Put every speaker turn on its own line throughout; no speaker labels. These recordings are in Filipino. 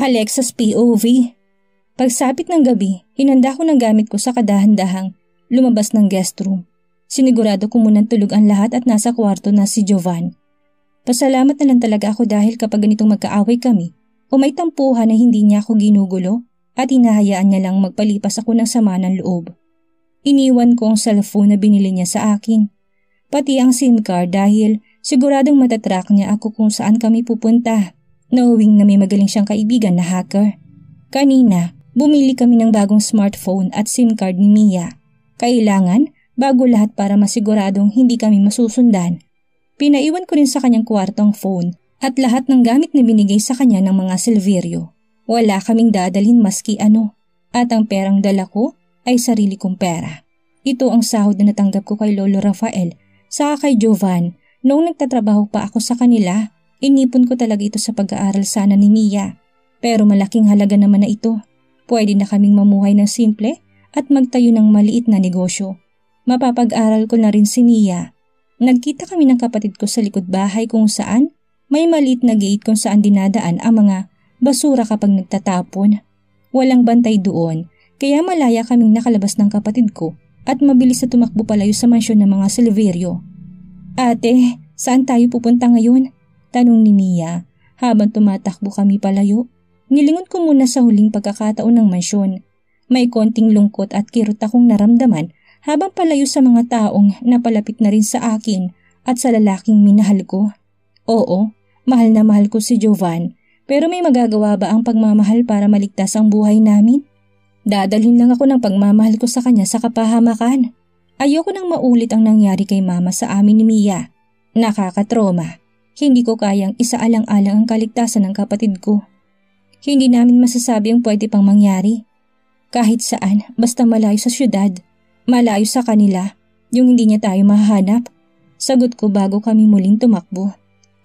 Alexa's POV. Pagsapit ng gabi, hinanda ko ng gamit ko sa kadahan-dahang lumabas ng guest room. Sinigurado ko munang tulog ang lahat at nasa kwarto na si Jovan. Pasalamat na lang talaga ako dahil kapag ganitong magkaaway kami o may tampuhan na hindi niya ako ginugulo at hinahayaan niya lang magpalipas ako ng sama ng loob. Iniwan ko ang cellphone na binili niya sa akin. Pati ang SIM card dahil siguradong matatrack niya ako kung saan kami pupunta. Knowing na may magaling siyang kaibigan na hacker. Kanina, bumili kami ng bagong smartphone at SIM card ni Mia. Kailangan, bago lahat para masiguradong hindi kami masusundan. Pinaiwan ko rin sa kanyang kwarto ang phone at lahat ng gamit na binigay sa kanya ng mga Silverio. Wala kaming dadalhin maski ano. At ang perang dala ko ay sarili kong pera. Ito ang sahod na natanggap ko kay Lolo Rafael saka kay Jovan. Noong nagtatrabaho pa ako sa kanila, inipon ko talaga ito sa pag-aaral sana ni Mia. Pero malaking halaga naman na ito. Pwede na kaming mamuhay ng simple at magtayo ng maliit na negosyo. Mapapag-aral ko na rin si Mia. Nagkita kami ng kapatid ko sa likod bahay kung saan may maliit na gate kung saan dinadaan ang mga basura kapag nagtatapon. Walang bantay doon, kaya malaya kaming nakalabas ng kapatid ko at mabilis na tumakbo palayo sa mansyon ng mga Silverio. Ate, saan tayo pupunta ngayon? Tanong ni Mia habang tumatakbo kami palayo. Nilingon ko muna sa huling pagkakataon ng mansyon. May konting lungkot at kirot akong naramdaman habang palayo sa mga taong napalapit na rin sa akin at sa lalaking minahal ko. Oo, mahal na mahal ko si Jovan, pero may magagawa ba ang pagmamahal para maligtas ang buhay namin? Dadalhin lang ako ng pagmamahal ko sa kanya sa kapahamakan. Ayoko nang maulit ang nangyari kay mama sa amin ni Mia. Nakakatroma. Hindi ko kayang isaalang-alang ang kaligtasan ng kapatid ko. Hindi namin masasabi ang pwede pang mangyari. Kahit saan, basta malayo sa syudad, malayo sa kanila, yung hindi niya tayo mahahanap. Sagot ko bago kami muling tumakbo.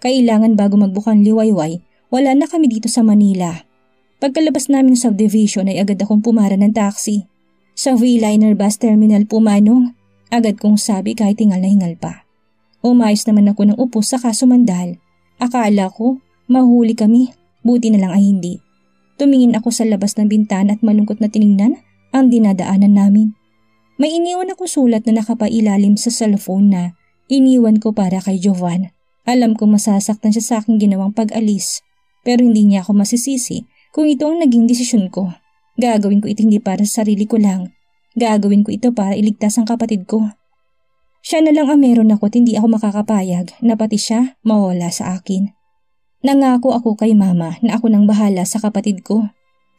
Kailangan bago magbukang liwayway, wala na kami dito sa Manila. Pagkalabas namin sa subdivision ay agad akong pumara ng taxi. Sa V-Liner bus terminal pumanong, agad kong sabi kahit hingal na hingal pa. Umayos naman ako ng upo sa kasumandal. Akala ko, mahuli kami, buti na lang ay hindi. Tumingin ako sa labas ng bintana at malungkot na tiningnan ang dinadaanan namin. May iniwan akong sulat na nakapailalim sa cellphone na iniwan ko para kay Jovan. Alam kong masasaktan siya sa aking ginawang pag-alis, pero hindi niya ako masisisi kung ito ang naging desisyon ko. Gagawin ko ito hindi para sa sarili ko lang. Gagawin ko ito para iligtas ang kapatid ko. Siya na lang ang meron ako at hindi ako makakapayag na pati siya mawala sa akin. Nangako ako kay mama na ako nang bahala sa kapatid ko.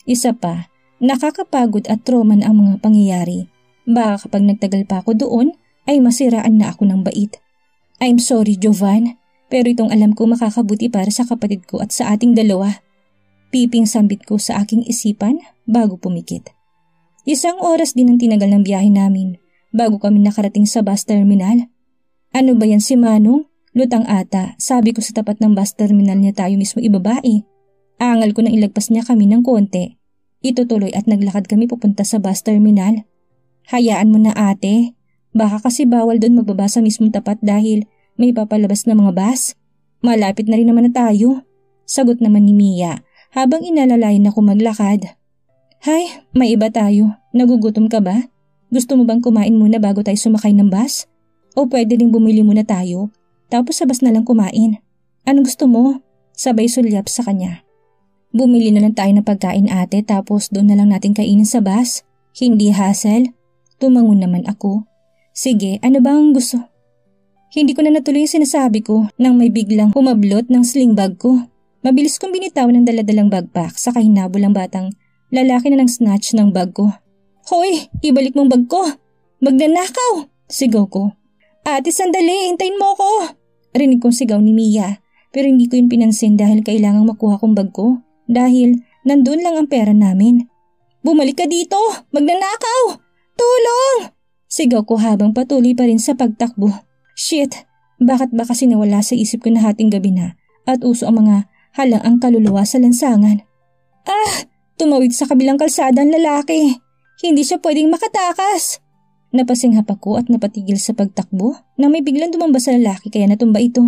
Isa pa, nakakapagod at trauma na ang mga pangyayari. Baka kapag nagtagal pa ako doon ay masiraan na ako ng bait. I'm sorry Jovan, pero itong alam ko makakabuti para sa kapatid ko at sa ating dalawa. Piping sambit ko sa aking isipan bago pumikit. 1 oras din ang tinagal ng biyahe namin bago kami nakarating sa bus terminal. Ano ba yan si Manong? Lutang ata, sabi ko sa tapat ng bus terminal niya tayo mismo ibabae. Angal ko nang ilagpas niya kami ng konti. Itutuloy at naglakad kami pupunta sa bus terminal. Hayaan mo na ate, baka kasi bawal doon magbaba sa mismong tapat dahil may papalabas na mga bus. Malapit na rin naman na tayo. Sagot naman ni Mia habang inalalayan ako maglakad. Hay, may iba tayo. Nagugutom ka ba? Gusto mo bang kumain muna bago tayo sumakay ng bus? O pwede rin bumili muna tayo, tapos sa bus na lang kumain. Anong gusto mo? Sabay sulyap sa kanya. Bumili na lang tayo ng pagkain ate tapos doon na lang natin kainin sa bus. Hindi hassle. Tumangon naman ako. Sige, ano ba ang gusto? Hindi ko na natuloy yung sinasabi ko nang may biglang humablot ng sling bag ko. Mabilis kong binitawan ng daladalang backpack sa hinabol ang batang lalaki na nang snatch ng bag ko. Hoy, ibalik mong bag ko! Magnanakaw! Sigaw ko. Ate, sandali, hintayin mo ko! Rinig kong sigaw ni Mia, pero hindi ko yun pinansin dahil kailangang makuha kong bag ko dahil nandun lang ang pera namin. Bumalik ka dito! Magnanakaw! Tulong! Sigaw ko habang patuloy pa rin sa pagtakbo. Shit! Bakit ba kasi nawala sa isip ko na hating gabi na at uso ang mga halaang kaluluwa sa lansangan? Ah! Tumawid sa kabilang kalsada ang lalaki. Hindi siya pwedeng makatakas. Napasinghap ako at napatigil sa pagtakbo nang may biglang tumamba sa lalaki kaya natumba ito.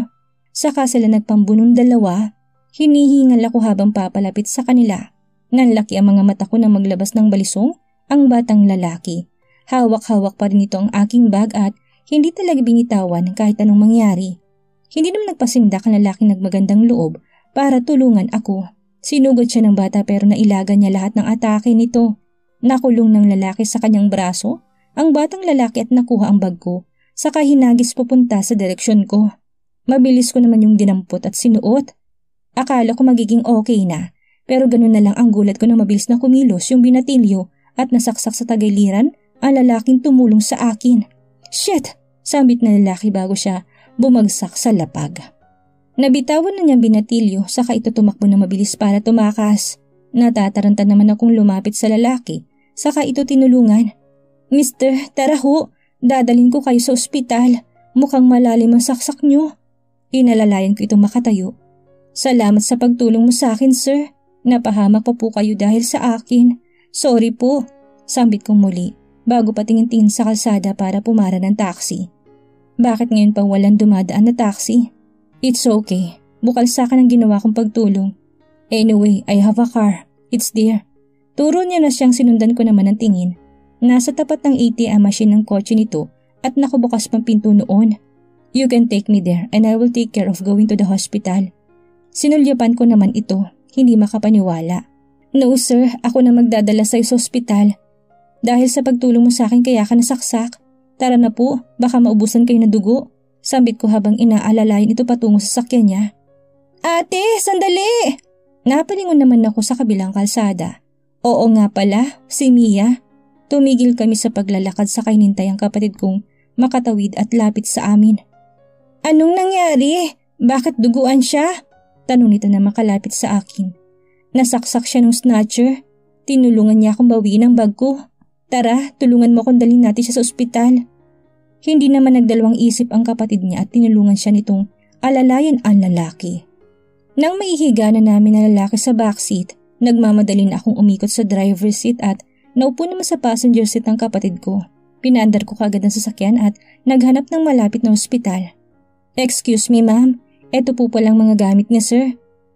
Saka sila nagpambunong dalawa. Hinihingal ako habang papalapit sa kanila. Nanlaki ang mga mata ko nang maglabas ng balisong ang batang lalaki. Hawak-hawak pa rin ito ang aking bag at hindi talaga binitawan kahit anong mangyari. Hindi naman nagpasindak ang lalaking nagmagandang loob para tulungan ako. Sinugod siya ng bata pero nailagan niya lahat ng atake nito. Nakulong ng lalaki sa kanyang braso ang batang lalaki at nakuha ang bag ko, saka hinagis papunta sa direksyon ko. Mabilis ko naman yung dinampot at sinuot. Akala ko magiging okay na, pero ganun na lang ang gulat ko na mabilis na kumilos yung binatilyo at nasaksak sa tagiliran ang lalaking tumulong sa akin. Shit! Sambit na lalaki bago siya bumagsak sa lapag. Nabitawan na niyang binatilyo saka ito tumakbo na mabilis para tumakas. Natataranta naman akong lumapit sa lalaki saka ito tinulungan. Mister, tara ho, dadalhin ko kayo sa ospital. Mukhang malalim ang saksak niyo. Inalalayan ko itong makatayo. Salamat sa pagtulong mo sa akin, sir. Napahamak pa po kayo dahil sa akin. Sorry po, sambit kong muli bago patingin-tingin sa kalsada para pumara ng taxi. Bakit ngayon pa walang dumadaan na taxi? It's okay. Bukal sa akin ang ginawa kong pagtulong. Anyway, I have a car. It's there. Turo niya na siyang sinundan ko naman ang tingin. Nasa tapat ng ATM machine ng kotse nito at nakabukas pang pinto noon. You can take me there and I will take care of going to the hospital. Sinulyapan ko naman ito, hindi makapaniwala. No sir, ako na magdadala sa'yo sa ospital. Dahil sa pagtulong mo sa akin kaya ka nasaksak. Tara na po, baka maubusan kayo ng dugo. Sambit ko habang inaalalayan ito patungo sa sakyan niya. Ate, sandali! Napalingon naman ako sa kabilang kalsada. Oo nga pala, si Mia. Tumigil kami sa paglalakad sa hinintay ang kapatid kong makatawid at lapit sa amin. Anong nangyari? Bakit duguan siya? Tanong nito na makalapit sa akin. Nasaksak siya ng snatcher. Tinulungan niya akong bawiin ang bag ko. Tara, tulungan mo akong dalhin natin siya sa ospital. Hindi naman nagdalawang isip ang kapatid niya at tinulungan siya nitong alalayan ang lalaki. Nang maihiga na namin ang lalaki sa backseat, nagmamadali na akong umikot sa driver's seat at naupo naman sa passenger seat ng kapatid ko. Pinaandar ko kagad ang sasakyan at naghanap ng malapit na ospital. Excuse me ma'am, eto po palang mga gamit niya sir.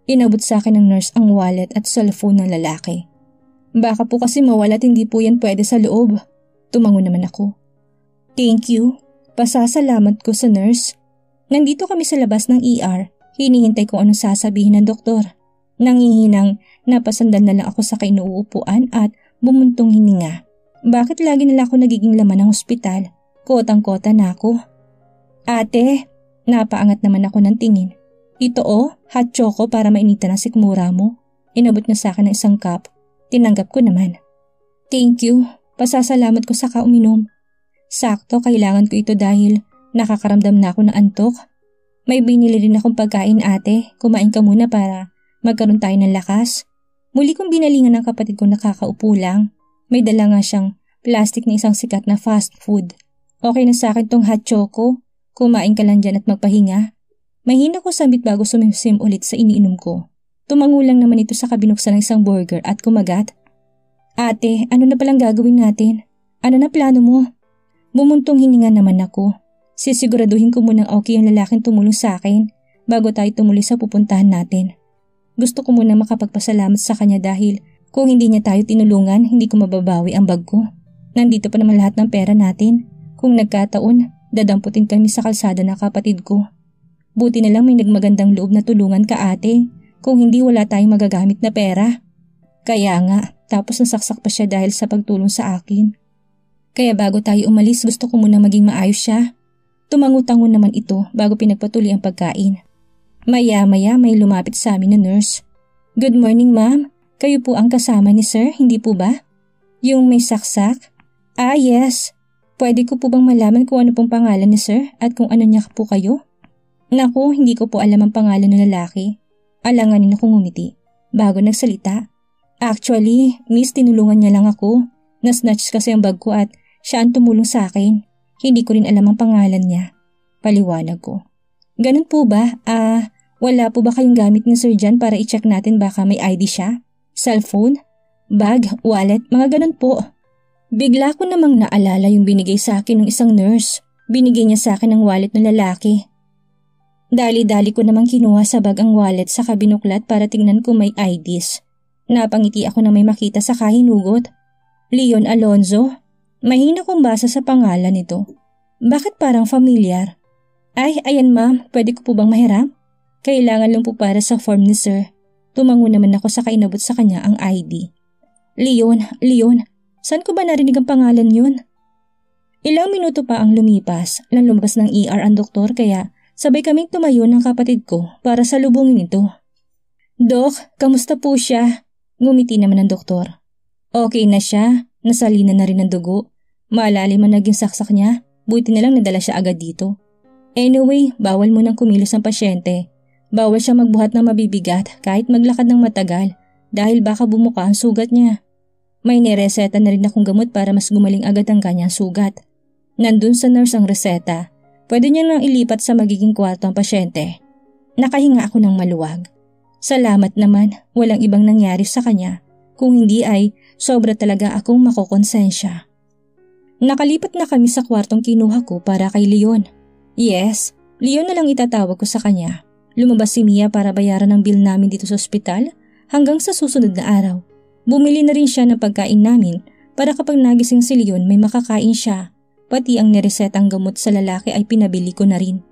Inabot sa akin ng nurse ang wallet at cellphone ng lalaki. Baka po kasi mawala at hindi po yan pwede sa loob. Tumango naman ako. Thank you. Pasasalamat ko sa nurse. Nandito kami sa labas ng ER. Hinihintay kung anong sasabihin ng doktor. Nangihinang napasandan na lang ako sa kainuupuan at bumuntong hininga. Bakit lagi nila ako nagiging laman ng ospital? Kotang-kota na ako. Ate, napaangat naman ako ng tingin. Ito hot choco para mainitan ang sikmura mo. Inabot niya sa akin ng isang cup. Tinanggap ko naman. Thank you. Pasasalamat ko sa kauminom. Sakto, kailangan ko ito dahil nakakaramdam na ako ng antok. May binili rin akong pagkain ate. Kumain ka muna para magkaroon tayo ng lakas. Muli kong binalingan ng kapatid ko nakakaupo lang. May dala nga siyang plastic na isang sikat na fast food. Okay na sa akin tong hot choco. Kumain ka lang dyan at magpahinga. Mahina ko sambit bago sumimsim ulit sa iniinom ko. Tumango lang naman ito sa kabinuksan ng isang burger at kumagat. Ate, ano na palang gagawin natin? Ano na plano mo? Bumuntong hininga naman ako. Sisiguraduhin ko munang okay ang lalaking tumulong sa akin bago tayo tumuloy sa pupuntahan natin. Gusto ko muna makapagpasalamat sa kanya dahil kung hindi niya tayo tinulungan, hindi ko mababawi ang bag ko. Nandito pa naman lahat ng pera natin. Kung nagkataon, dadamputin kami sa kalsada ng kapatid ko. Buti na lang may nagmagandang loob na tulungan ka ate. Kung hindi wala tayong magagamit na pera. Kaya nga, tapos nasaksak pa siya dahil sa pagtulong sa akin. Kaya bago tayo umalis gusto ko muna maging maayos siya. Tumango-tango naman ito bago pinagpatuloy ang pagkain. Maya-maya may lumapit sa amin na nurse. Good morning ma'am, kayo po ang kasama ni sir, hindi po ba? Yung may saksak? Ah yes, pwede ko po bang malaman kung ano pong pangalan ni sir at kung ano niya po kayo? Naku, hindi ko po alam ang pangalan ng lalaki. Alanganin akong ngumiti bago nagsalita. Actually, miss tinulungan niya lang ako. Nasnatch kasi ang bag ko at siya ang tumulong sa akin. Hindi ko rin alam ang pangalan niya. Paliwanag ko. Ganun po ba? Wala po ba kayong gamit ni Sir John para i-check natin baka may ID siya? Cellphone? Bag? Wallet? Mga ganun po. Bigla ko namang naalala yung binigay sa akin ng isang nurse. Binigay niya sa akin ang wallet ng lalaki. Dali-dali ko namang kinuha sa bag ang wallet sa kabinuklat para tingnan kung may IDs. Napangiti ako na may makita sa kahinugot. Leon Alonzo? Mahina kong basa sa pangalan nito. Bakit parang familiar? Ay, ayan ma'am, pwede ko po bang mahiram? Kailangan lang po para sa form ni sir. Tumango naman ako sa inabot sa kanya ang ID. Leon, saan ko ba narinig ang pangalan yun? Ilang minuto pa ang lumipas nang lumabas ng ER ang doktor kaya sabay kaming tumayo ng kapatid ko para salubungin ito. Dok, kamusta po siya? Ngumiti naman ang doktor. Okay na siya, nasalina na rin ang dugo. Malalim ang naging saksak niya, buti na lang nadala siya agad dito. Anyway, bawal mo nang kumilos ang pasyente. Bawal siya magbuhat ng mabibigat kahit maglakad ng matagal dahil baka bumuka ang sugat niya. May nireseta na rin akong gamot para mas gumaling agad ang kanyang sugat. Nandun sa nurse ang reseta. Pwede niya nang ilipat sa magiging kwarto ang pasyente. Nakahinga ako ng maluwag. Salamat naman, walang ibang nangyari sa kanya. Kung hindi ay sobra talaga akong makokonsensya. Nakalipat na kami sa kwartong kinuha ko para kay Leon. Yes, Leon na lang itatawag ko sa kanya. Lumabas si Mia para bayaran ang bill namin dito sa ospital hanggang sa susunod na araw. Bumili na rin siya ng pagkain namin para kapag nagising si Leon may makakain siya. Pati ang niresetang gamot sa lalaki ay pinabili ko na rin.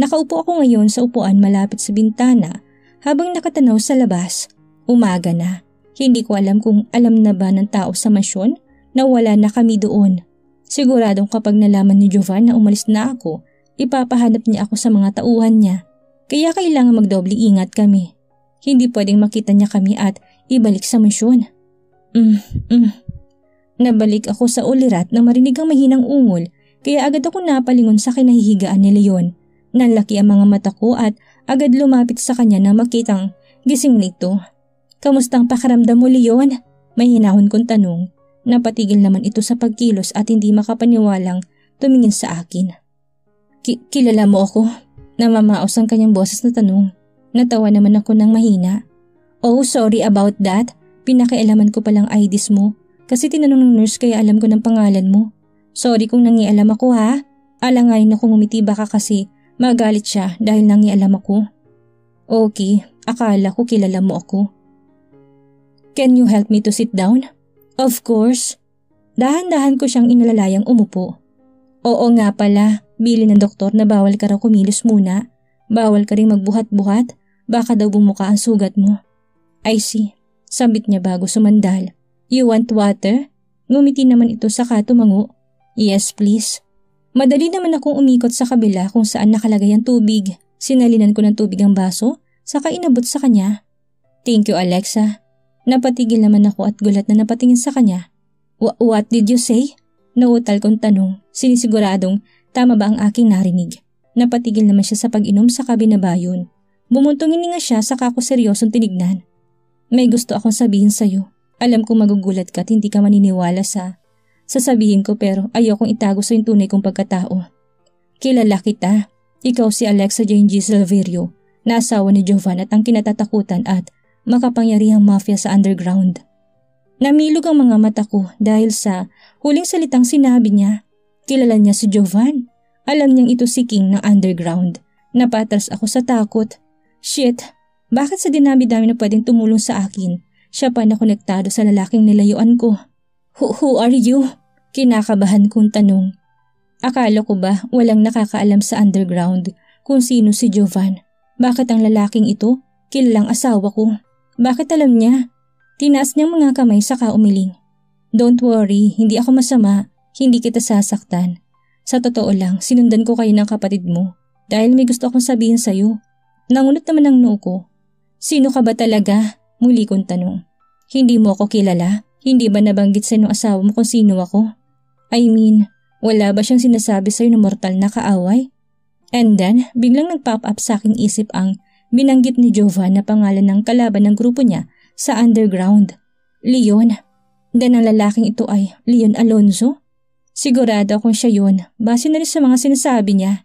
Nakaupo ako ngayon sa upuan malapit sa bintana habang nakatanaw sa labas. Umaga na. Hindi ko alam kung alam na ba ng tao sa mansyon na wala na kami doon. Siguradong kapag nalaman ni Jovan na umalis na ako, ipapahanap niya ako sa mga tauhan niya. Kaya kailangan magdoble ingat kami. Hindi pwedeng makita niya kami at ibalik sa mansyon. Nabalik ako sa ulirat nang marinig ang mahinang ungol kaya agad ako napalingon sa kinahihigaan ni Leon. Nanlaki ang mga mata ko at agad lumapit sa kanya na makitang gising nito. Kamustang pakiramdam mo, Leon? May hinahon kong tanong. Napatigil naman ito sa pagkilos at hindi makapaniwalang tumingin sa akin. Kilala mo ako? Namamaos ang kanyang boses na tanong. Natawa naman ako ng mahina. Oh, sorry about that. Pinakialaman ko palang IDs mo kasi tinanong ng nurse kaya alam ko ng pangalan mo. Sorry kung nangialam ako ha. Alangayin ako ngumiti baka kasi magalit siya dahil nangialam ako. Okay, akala ko kilala mo ako. Can you help me to sit down? Of course. Dahan-dahan ko siyang inalalayang umupo. Oo nga pala, bili ng doktor na bawal ka raw kumilos muna. Bawal ka ring magbuhat-buhat, baka daw bumuka ang sugat mo. I see, sambit niya bago sumandal. You want water? Ngumiti naman ito saka tumango. Yes please. Madali naman akong umikot sa kabila kung saan nakalagay ang tubig. Sinalinan ko ng tubig ang baso, saka inabot sa kanya. Thank you Alexa. Napatigil naman ako at gulat na napatingin sa kanya. What did you say? Nautal kong tanong, sinisiguradong tama ba ang aking narinig. Napatigil naman siya sa pag-inom sa kabinabayon. Bumuntong hininga siya saka ako seryosong tinignan. May gusto akong sabihin sa'yo. Alam kong magugulat ka at hindi ka maniniwala sa sasabihin ko pero ayokong itago sa yung tunay kong pagkatao. Kilala kita. Ikaw si Alexa Jane G. Silverio, na asawa ni Jovan at ang kinatatakutan at makapangyarihang mafia sa underground. Namilog ang mga mata ko dahil sa huling salitang sinabi niya. Kilala niya si Jovan. Alam niyang ito si King ng underground. Napatras ako sa takot. Shit, bakit sa dinami-dami na pwedeng tumulong sa akin, siya pa na konektado sa lalaking nilayuan ko? Who are you? Kinakabahan kong tanong. Akala ko ba walang nakakaalam sa underground kung sino si Jovan? Bakit ang lalaking ito kilalang asawa ko? Bakit alam niya? Tinaas niyang mga kamay saka umiling. Don't worry, hindi ako masama. Hindi kita sasaktan. Sa totoo lang, sinundan ko kayo ng kapatid mo dahil may gusto akong sabihin sa'yo. Nangunot naman ang noo ko. Sino ka ba talaga? Muli kong tanong. Hindi mo ako kilala? Hindi ba nabanggit sa iyong asawa mo kung sino ako? I mean, wala ba siyang sinasabi sa'yo na mortal na kaaway? And then, biglang nag-pop up sa aking isip ang binanggit ni Jovan na pangalan ng kalaban ng grupo niya sa underground. Leon. Then ang lalaking ito ay Leon Alonzo? Sigurado akong siya yun, base na rin sa mga sinasabi niya.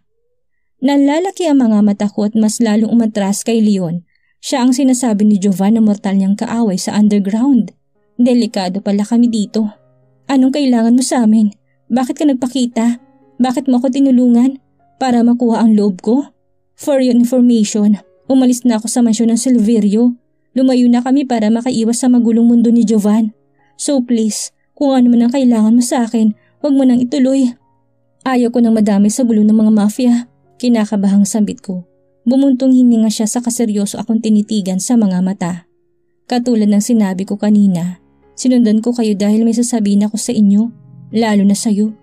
Nalalaki ang mga mata ko at mas lalong umatras kay Leon. Siya ang sinasabi ni Jovan na mortal niyang kaaway sa underground. Delikado pala kami dito. Anong kailangan mo sa amin? Bakit ka nagpakita? Bakit mo ako tinulungan? Para makuha ang loob ko? For your information, umalis na ako sa mansyon ng Silverio. Lumayo na kami para makaiwas sa magulong mundo ni Jovan. So please, kung ano man ang kailangan mo sa akin, huwag mo nang ituloy. Ayaw ko nang madami sa gulo ng mga mafia. Kinakabahang sambit ko. Bumuntong hininga siya sa kaseryoso akong tinitigan sa mga mata. Katulad ng sinabi ko kanina, sinundan ko kayo dahil may sasabihin ako sa inyo, lalo na sa'yo.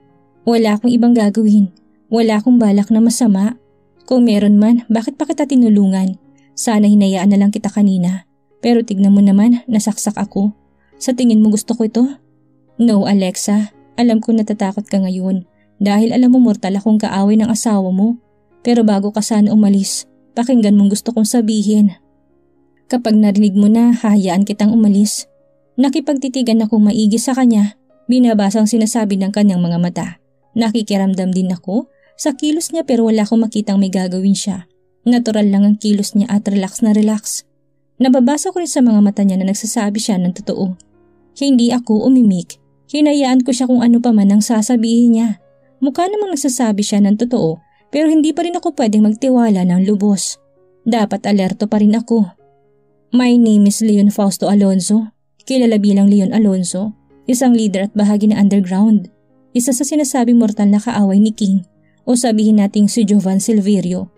Wala akong ibang gagawin. Wala akong balak na masama. Kung meron man, bakit pa kita tinulungan? Sana hinayaan na lang kita kanina. Pero tignan mo naman, nasaksak ako. Sa tingin mo gusto ko ito? No, Alexa. Alam ko natatakot ka ngayon dahil alam mo mortal akong kaaway ng asawa mo. Pero bago ka sana umalis, pakinggan mong gusto kong sabihin. Kapag narinig mo na, hahayaan kitang umalis. Nakipagtitigan akong maigi sa kanya. Binabasa ang sinasabi ng kanyang mga mata. Nakikiramdam din ako sa kilos niya pero wala akong makitang may gagawin siya. Natural lang ang kilos niya at relax na relax. Nababasa ko rin sa mga mata niya na nagsasabi siya ng totoo. Hindi ako umimik. Hinayaan ko siya kung ano pa man ang sasabihin niya. Mukha namang nagsasabi siya ng totoo pero hindi pa rin ako pwedeng magtiwala ng lubos. Dapat alerto pa rin ako. My name is Leon Fausto Alonzo. Kilala bilang Leon Alonzo, isang leader at bahagi ng underground. Isa sa sinasabing mortal na kaaway ni King o sabihin nating si Jovan Silverio.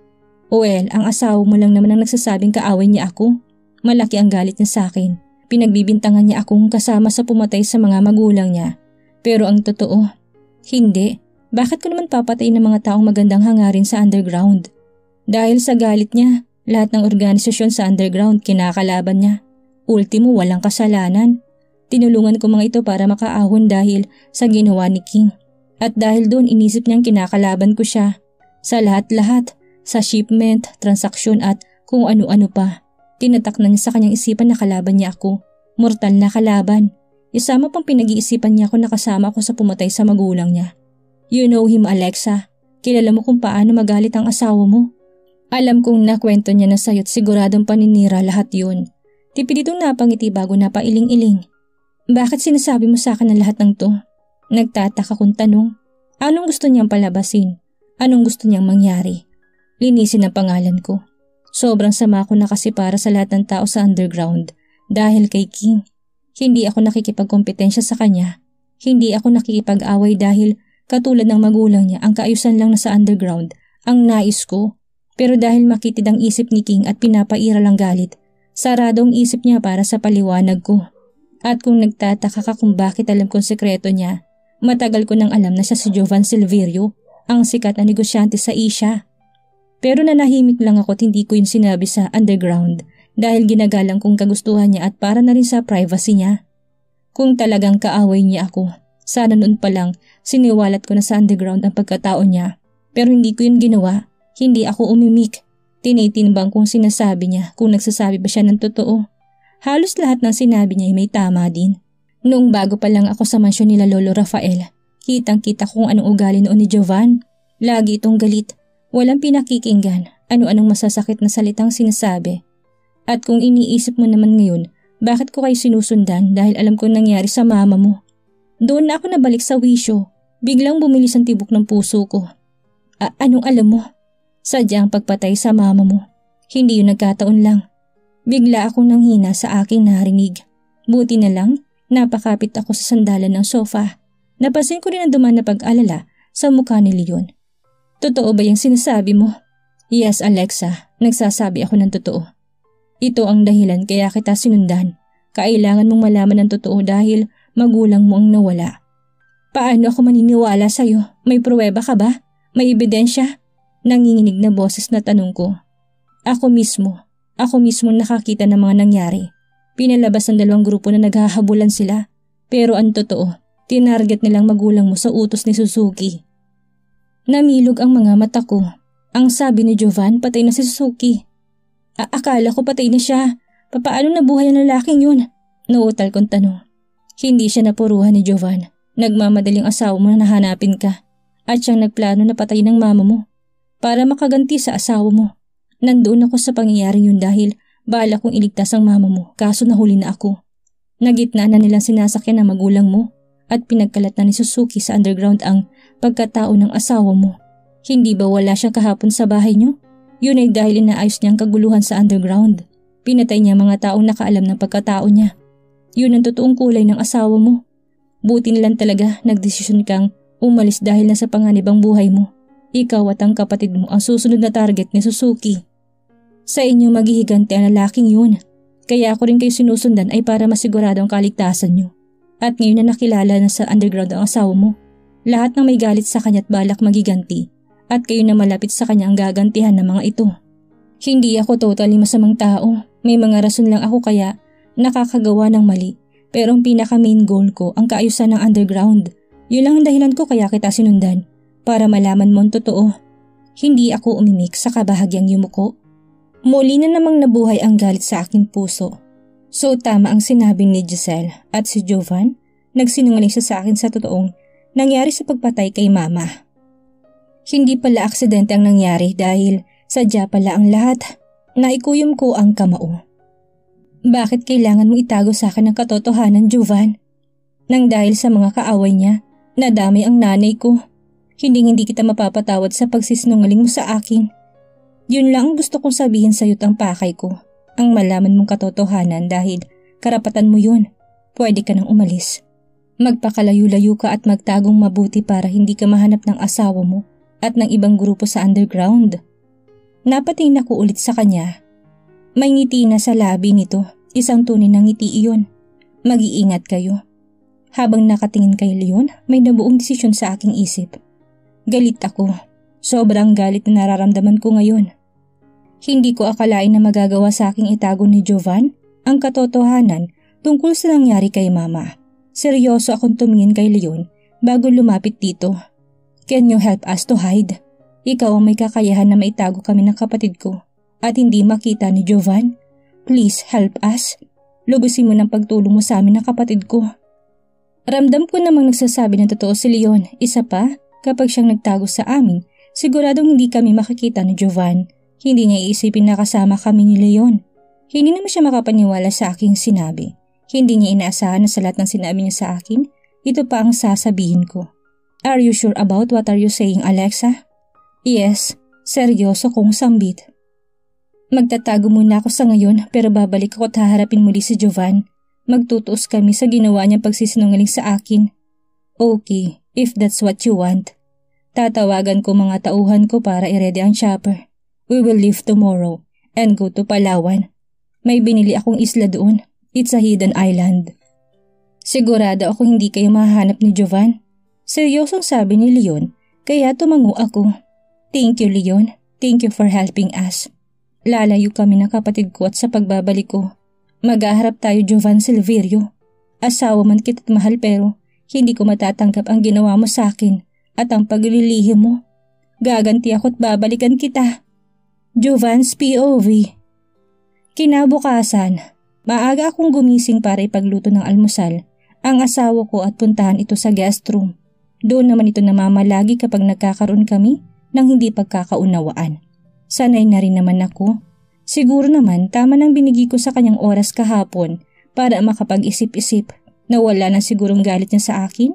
Well, ang asawa mo lang naman ang nagsasabing kaaway niya ako. Malaki ang galit niya sa akin. Pinagbibintangan niya akong kasama sa pumatay sa mga magulang niya. Pero ang totoo, hindi. Bakit ko naman papatayin ng mga taong magandang hangarin sa underground? Dahil sa galit niya, lahat ng organisasyon sa underground kinakalaban niya. Ultimo, walang kasalanan. Tinulungan ko mga ito para makaahon dahil sa ginawa ni King. At dahil doon inisip niyang kinakalaban ko siya. Sa lahat-lahat, sa shipment, transaksyon at kung ano-ano pa. Tinatak na niya sa kanyang isipan na kalaban niya ako. Mortal na kalaban. Isama pang pinag-iisipan niya ako na kasama ako sa pumatay sa magulang niya. You know him, Alexa. Kilala mo kung paano magalit ang asawa mo. Alam kong nakwento niya na sa'yo't siguradong paninira lahat yun. Tipid itong napangiti bago napailing-iling. Bakit sinasabi mo sa akin ang lahat ng to? Nagtataka kong tanong. Anong gusto niyang palabasin? Anong gusto niyang mangyari? Linisin ang pangalan ko. Sobrang sama ko na kasi para sa lahat ng tao sa underground dahil kay King. Hindi ako nakikipagkompetensya sa kanya. Hindi ako nakikipag-away dahil katulad ng magulang niya ang kaayusan lang na sa underground ang nais ko. Pero dahil makitid ang isip ni King at pinapaira lang galit, sarado ang isip niya para sa paliwanag ko. At kung nagtataka ka kung bakit alam kong sekreto niya, matagal ko nang alam na siya si Jovan Silverio, ang sikat na negosyante sa Asia. Pero nanahimik lang ako at hindi ko yun sinabi sa underground dahil ginagalang kong kagustuhan niya at para na rin sa privacy niya. Kung talagang kaaway niya ako, sana noon pa lang siniwalat ko na sa underground ang pagkatao niya. Pero hindi ko yun ginawa, hindi ako umimik. Tinitimbang kong sinasabi niya kung nagsasabi ba siya ng totoo. Halos lahat ng sinabi niya ay may tama din. Noong bago pa lang ako sa mansyon nila Lolo Rafael, kitang-kita kung anong ugali noon ni Jovan. Lagi itong galit. Walang pinakikinggan, ano-anong masasakit na salitang sinasabi. At kung iniisip mo naman ngayon, bakit ko kayo sinusundan dahil alam kong nangyari sa mama mo? Doon na ako nabalik sa wisyo, biglang bumilis ang tibok ng puso ko. Anong alam mo? Sadyang pagpatay sa mama mo. Hindi yun nagkataon lang. Bigla akong nanghina sa aking narinig. Buti na lang, napakapit ako sa sandalan ng sofa. Napansin ko rin ang duman na pag-alala sa mukha ni Leon. Totoo ba yung sinasabi mo? Yes, Alexa. Nagsasabi ako ng totoo. Ito ang dahilan kaya kita sinundan. Kailangan mong malaman ng totoo dahil magulang mo ang nawala. Paano ako maniniwala sa'yo? May pruweba ka ba? May ebidensya? Nanginginig na boses na tanong ko. Ako mismo nakakita ng mga nangyari. Pinalabas ng dalawang grupo na naghahabulan sila. Pero ang totoo, tinarget nilang magulang mo sa utos ni Suzuki. Namilog ang mga mata ko. Ang sabi ni Jovan, patay na si Suzuki. Akala ko patay na siya. Papaano nabuhay ang lalaking yun? Nauutal kong tanong. Hindi siya napuruhan ni Jovan. Nagmamadaling asawa mo na nahanapin ka. At siyang nagplano na patay ng mama mo. Para makaganti sa asawa mo. Nandoon ako sa pangyayaring yun dahil bala kong iligtas ang mama mo kaso nahuli na ako. Nagitna na nilang sinasakyan ng magulang mo at pinagkalat na ni Suzuki sa underground ang pagkatao ng asawa mo. Hindi ba wala siyang kahapon sa bahay niyo? Yun ay dahil inaayos niyang kaguluhan sa underground. Pinatay niya mga taong nakaalam ng pagkatao niya. Yun ang totoong kulay ng asawa mo. Buti nilang talaga nagdesisyon kang umalis dahil nasa panganib ang buhay mo. Ikaw at ang kapatid mo ang susunod na target ni Suzuki. Sa inyo maghihiganti ang lalaking yun. Kaya ako rin kayo sinusundan ay para masigurado ang kaligtasan niyo. At ngayon na nakilala na sa underground ang asawa mo, lahat ng may galit sa kanya at balak magiganti. At kayo na malapit sa kanya ang gagantihan ng mga ito. Hindi ako totally masamang tao. May mga rason lang ako kaya nakakagawa ng mali. Pero ang pinaka main goal ko ang kaayusan ng underground. Yun lang ang dahilan ko kaya kita sinundan. Para malaman mo ang totoo. Hindi ako umimik sa kabahagyang yumuko. Muli na namang nabuhay ang galit sa aking puso. So tama ang sinabi ni Giselle at si Jovan. Nagsinungaling siya sa akin sa totoong nangyari sa pagpatay kay mama. Hindi pala aksidente ang nangyari dahil sadya pala ang lahat. Naikuyom ko ang kamao. Bakit kailangan mo itago sa akin ang katotohanan, Jovan? Nang dahil sa mga kaaway niya, nadamay ang nanay ko. Hindi kita mapapatawad sa pagsisinungaling mo sa akin. Yun lang ang gusto kong sabihin sa'yo't ang pakay ko. Ang malaman mong katotohanan dahil karapatan mo yun. Pwede ka nang umalis. Magpakalayo-layo ka at magtagong mabuti para hindi ka mahanap ng asawa mo at ng ibang grupo sa underground. Napatingin ako ulit sa kanya. May ngiti na sa labi nito, isang tunay na ngiti iyon. Mag-iingat kayo. Habang nakatingin kay Leon, may nabuong desisyon sa aking isip. Galit ako. Sobrang galit na nararamdaman ko ngayon. Hindi ko akalain na magagawa sa aking itago ni Jovan ang katotohanan tungkol sa nangyari kay mama. Seryoso akong tumingin kay Leon bago lumapit dito. Can you help us to hide? Ikaw ang may kakayahan na maitago kami ng kapatid ko at hindi makita ni Jovan. Please help us. Lubusin mo ng pagtulong mo sa amin ng kapatid ko. Ramdam ko namang nagsasabi ng totoo si Leon. Isa pa, kapag siyang nagtago sa amin, siguradong hindi kami makikita ni Jovan. Hindi niya iisipin na kasama kami ni Leon. Hindi naman siya makapaniwala sa aking sinabi. Hindi niya inaasahan na sa lahat ng sinabi niya sa akin, ito pa ang sasabihin ko. Are you sure about what are you saying, Alexa? Yes, seryoso kong sambit. Magtatago muna ako sa ngayon pero babalik ako at haharapin muli si Jovan. Magtutuos kami sa ginawa niyang pagsisinungaling sa akin. Okay, if that's what you want. Tatawagan ko mga tauhan ko para i-ready ang chopper. We will leave tomorrow and go to Palawan. May binili akong isla doon. It's a hidden island. Sigurado ako hindi kayo mahahanap ni Jovan. Seryosong sabi ni Leon, kaya tumango ako. Thank you, Leon. Thank you for helping us. Lalayo kami ng kapatid ko at sa pagbabalik ko, maghaharap tayo, Jovan Silverio. Asawa man kita't mahal pero hindi ko matatanggap ang ginawa mo sa akin at ang paglilihim mo. Gaganti ako at babalikan kita. Jovan's POV. Kinabukasan, maaga akong gumising para ipagluto ng almusal ang asawa ko at puntahan ito sa guest room. Doon naman ito namamalagi kapag nagkakaroon kami ng hindi pagkakaunawaan. Sanay na rin naman ako. Siguro naman tama nang binigay ko sa kanyang oras kahapon para makapag-isip-isip na wala na sigurong galit niya sa akin.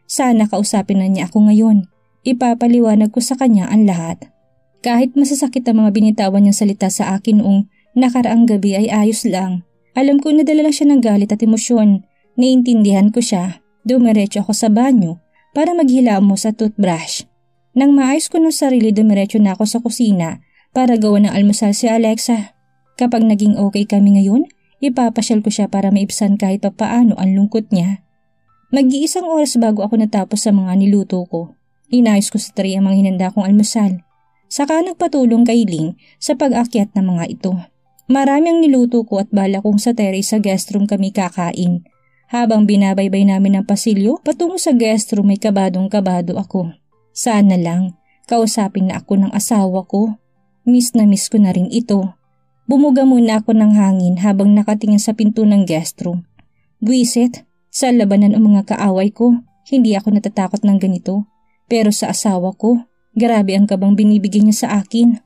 Sana kausapin na niya ako ngayon. Ipapaliwanag ko sa kanya ang lahat. Kahit masasakit ang mga binitawan niyang salita sa akin noong nakaraang gabi ay ayos lang. Alam ko nadala lang siya ng galit at emosyon. Naiintindihan ko siya. Dumiretso ako sa banyo para maghilamos sa toothbrush. Nang maayos ko ng sarili, dumiretso na ako sa kusina para gawa ng almusal si Alexa. Kapag naging okay kami ngayon, ipapasyal ko siya para maibsan kahit papaano ang lungkot niya. Mag-iisang oras bago ako natapos sa mga niluto ko. Inayos ko sa tray ang mga hinanda kong almusal. Saka nagpatulong kay Ling sa pag-akyat ng mga ito. Marami ang niluto ko at bala kong sa terrace sa guest room kami kakain. Habang binabaybay namin ang pasilyo, patungo sa guest room ay kabadong-kabado ako. Sana lang, kausapin na ako ng asawa ko. Miss na miss ko na rin ito. Bumuga muna ako ng hangin habang nakatingin sa pinto ng guest room. Buwisit, sa labanan ang mga kaaway ko, hindi ako natatakot ng ganito. Pero sa asawa ko, grabe ang kabang binibigay niya sa akin.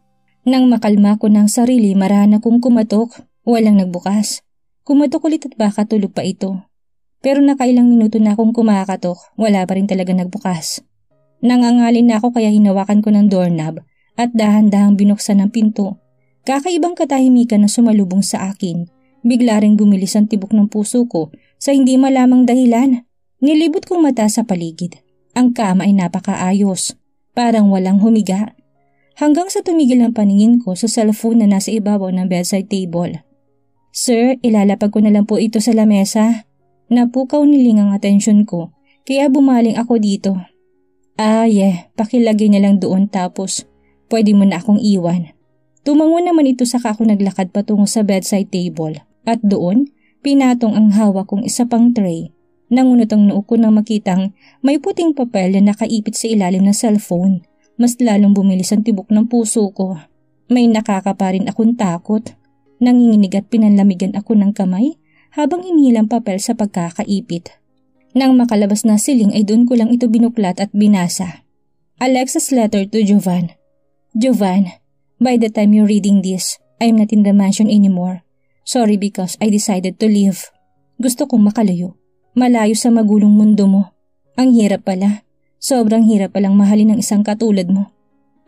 Nang makalma ko ng sarili, marahan akong kumatok. Walang nagbukas. Kumatok ulit at baka tulog pa ito. Pero nakailang minuto na akong kumakatok, wala pa rin talaga nagbukas. Nangangalin na ako kaya hinawakan ko ng doorknob at dahan-dahang binuksan ang pinto. Kakaibang katahimikan na sumalubong sa akin. Bigla ring bumilis ang tibok ng puso ko sa hindi malamang dahilan. Nilibot kong mata sa paligid. Ang kama ay napakaayos. Parang walang humiga. Hanggang sa tumigil ang paningin ko sa cellphone na nasa ibabaw ng bedside table. Sir, ilalapag ko na lang po ito sa lamesa. Napukaw niling ang atensyon ko, kaya bumaling ako dito. Pakilagay na lang doon tapos pwede mo na akong iwan. Tumango naman ito saka ako naglakad patungo sa bedside table at doon pinatong ang hawak kong isa pang tray. Nangunot ang noo ko nang makitang may puting papel na nakaipit sa ilalim ng cellphone. Mas lalong bumilis ang tibok ng puso ko. May nakakapa rin akong takot. Nanginginig at pinanlamigan ako ng kamay habang hinihilang papel sa pagkakaipit. Nang makalabas na siling ay doon ko lang ito binuklat at binasa. Alexa's letter to Jovan. Jovan, by the time you're reading this, I'm not in the mansion anymore. Sorry because I decided to leave. Gusto kong makalayo. Malayo sa magulong mundo mo. Ang hirap pala. Sobrang hirap palang mahalin ng isang katulad mo.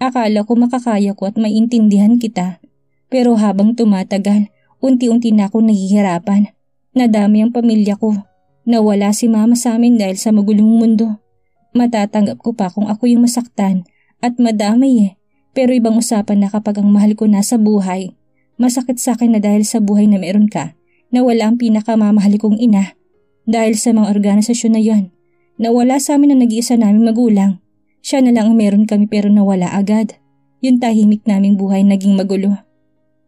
Akala ko makakaya ko at maintindihan kita. Pero habang tumatagal, unti-unti na ako nahihirapan. Nadami ang pamilya ko. Nawala si mama sa amin dahil sa magulong mundo. Matatanggap ko pa kung ako yung masaktan at madamay Pero ibang usapan na kapag ang mahal ko nasa buhay. Masakit sa akin na dahil sa buhay na meron ka, nawala ang pinakamamahal kong ina. Dahil sa mga organisasyon na yon, nawala sa amin ang nag-iisa naming magulang. Siya na lang ang meron kami pero nawala agad. Yung tahimik naming buhay naging magulo.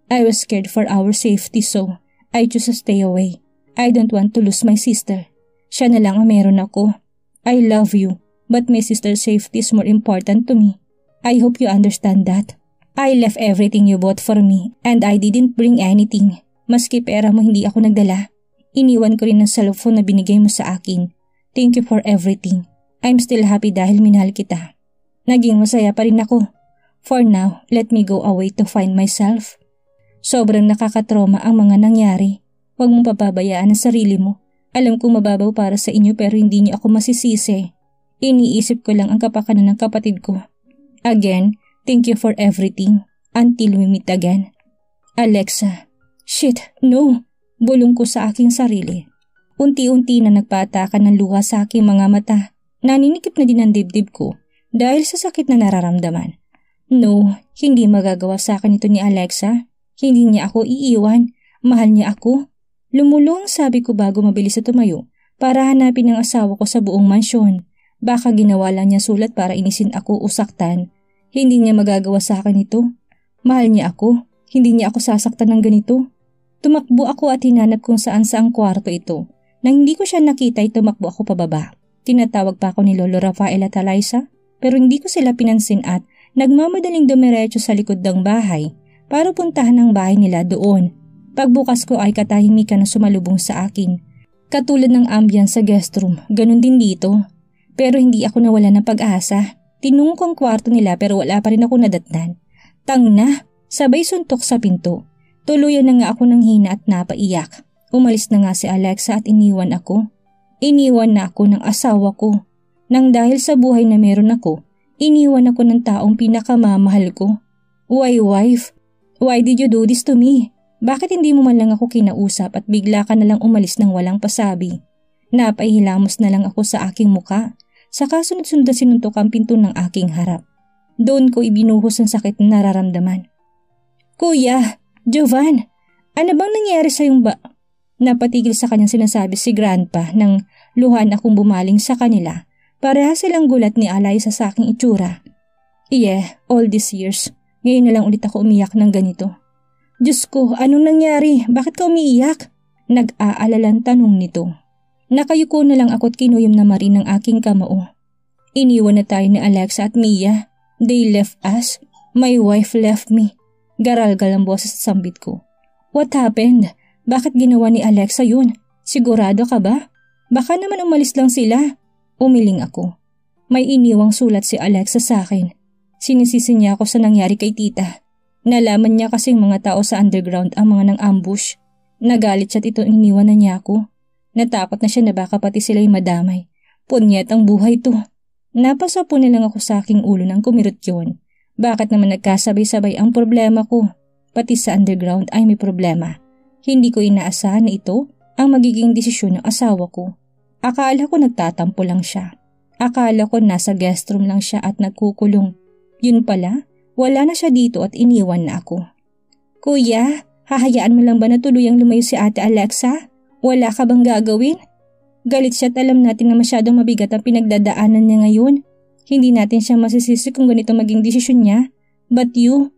I was scared for our safety so I chose to stay away. I don't want to lose my sister. Siya na lang ang meron ako. I love you, but my sister's safety is more important to me. I hope you understand that. I left everything you bought for me and I didn't bring anything. Maski pera mo hindi ako nagdala. Iniwan ko rin ang cellphone na binigay mo sa akin. Thank you for everything. I'm still happy dahil minahal kita. Naging masaya pa rin ako. For now, let me go away to find myself. Sobrang nakakatroma ang mga nangyari. Huwag mong papabayaan ang sarili mo. Alam kong mababaw para sa inyo pero hindi niyo ako masisisi. Iniisip ko lang ang kapakanan ng kapatid ko. Again, thank you for everything. Until we meet again. Alexa. Shit, no. Bulong ko sa aking sarili. Unti-unti na nagpaatakan ng luha sa aking mga mata. Naninikip na din ang dibdib ko dahil sa sakit na nararamdaman. No, hindi magagawa sa akin ito ni Alexa. Hindi niya ako iiwan. Mahal niya ako. Lumulong sabi ko bago mabilis na tumayo para hanapin ang asawa ko sa buong mansyon. Baka ginawa lang niya sulat para inisin ako o saktan. Hindi niya magagawa sa akin ito. Mahal niya ako. Hindi niya ako sasaktan ng ganito. Tumakbo ako at hinanap kung saan sa ang kwarto ito. Nang hindi ko siya nakita ay tumakbo ako pababa. Tinatawag pa ako ni Lolo Rafael at Eliza pero hindi ko sila pinansin at nagmamadaling dumiretso sa likod ng bahay para puntahan ang bahay nila doon. Pagbukas ko ay katahimikan na sumalubong sa akin. Katulad ng ambience sa guest room, ganun din dito. Pero hindi ako nawala ng pag-asa. Tinungo ko ang kwarto nila pero wala pa rin ako nadatnan. Tangna, sabay suntok sa pinto. Tuluyan na nga ako ng hina at napaiyak. Umalis na nga si Alexa at iniwan ako. Iniwan na ako ng asawa ko. Nang dahil sa buhay na meron ako, iniwan ako ng taong pinakamamahal ko. Why wife? Why did you do this to me? Bakit hindi mo man lang ako kinausap at bigla ka na lang umalis ng walang pasabi? Napaihilamos na lang ako sa aking muka. Saka sunod-sunod na sinuntok ang pinto ng aking harap. Doon ko ibinuhos ang sakit na nararamdaman. Kuya! Jovan! Ano bang nangyari sa iyong ba? Napatigil sa kanyang sinasabi si Grandpa nang luhan akong bumaling sa kanila. Pareha silang gulat ni Eliza sa aking itsura. All these years. Ngayon na lang ulit ako umiyak ng ganito. Diyos ko, anong nangyari? Bakit ka umiiyak? Nag-aalalang tanong nito. Nakayuko na lang ako at kinuyom na marin ng aking kamao. Iniwan na tayo ni Alexa at Mia. They left us. My wife left me. Garalgal ang boses sa sambit ko. What happened? Bakit ginawa ni Alexa yun? Sigurado ka ba? Baka naman umalis lang sila. Umiling ako. May iniwang sulat si Alexa sa akin. Sinisisi niya ako sa nangyari kay tita. Nalaman niya kasing mga tao sa underground ang mga nang ambush. Nagalit siya at ito iniwan na niya ako. Natakot na siya na baka pati sila'y madamay. Punyet ang buhay to. Napasa po nilang ako sa aking ulo nang kumirot yun. Bakit naman nagkasabay-sabay ang problema ko? pati sa underground ay may problema. Hindi ko inaasahan na ito ang magiging desisyon ng asawa ko. Akala ko nagtatampo lang siya. Akala ko nasa guest room lang siya at nagkukulong. Yun pala, wala na siya dito at iniwan na ako. Kuya, hahayaan mo lang ba na tuluyang lumayo si Ate Alexa? Wala ka bang gagawin? Galit siya at alam natin na masyadong mabigat ang pinagdadaanan niya ngayon. Hindi natin siya masisisi kung ganito maging desisyon niya. But you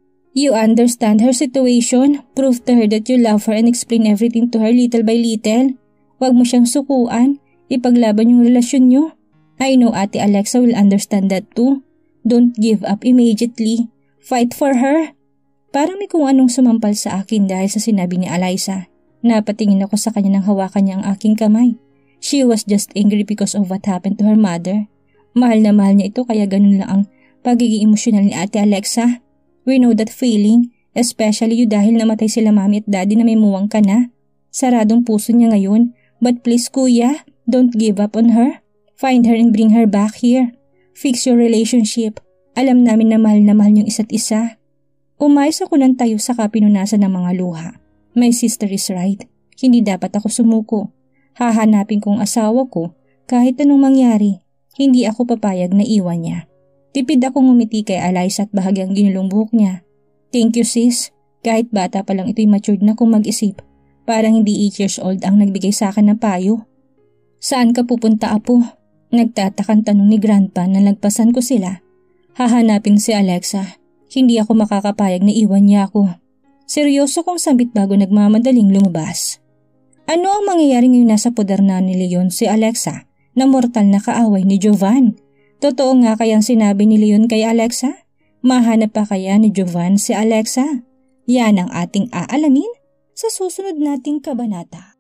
understand her situation. Prove to her that you love her and explain everything to her little by little. Huwag mo siyang sukuan. Ipaglaban yung relasyon niyo. I know Ate Alexa will understand that too. Don't give up immediately. Fight for her. Parang may kung anong sumampal sa akin dahil sa sinabi ni Eliza. Napatingin ako sa kanya nang hawakan niya ang aking kamay. She was just angry because of what happened to her mother. Mahal na mahal niya ito kaya ganun lang ang pagiging emosyonal ni Ate Alexa. We know that feeling, especially you dahil namatay sila mami at daddy na may muwang ka na. Saradong puso niya ngayon. But please kuya, don't give up on her. Find her and bring her back here. Fix your relationship. Alam namin na mahal yung isa't isa. Umayos ako ng tayo sa pinunasan ng mga luha. My sister is right. Hindi dapat ako sumuko. Hahanapin kong asawa ko kahit anong mangyari. Hindi ako papayag na iwan niya. Tipid akong ngumiti kay Eliza at bahagyang ginulong buhok niya. Thank you sis. Kahit bata pa lang ito'y matured na kung mag-isip. Parang hindi 8 years old ang nagbigay sa akin ng payo. Saan ka pupunta apo? Nagtatakang tanong ni Grandpa na nagpasan ko sila. Hahanapin si Alexa. Hindi ako makakapayag na iwan niya ako. Seryoso kong sambit bago nagmamadaling lumabas. Ano ang mangyayari ngayon nasa poder na ni Leon si Alexa na mortal na kaaway ni Jovan? Totoo nga kayang sinabi ni Leon kay Alexa? Mahanap pa kaya ni Jovan si Alexa? Yan ang ating aalamin sa susunod nating kabanata.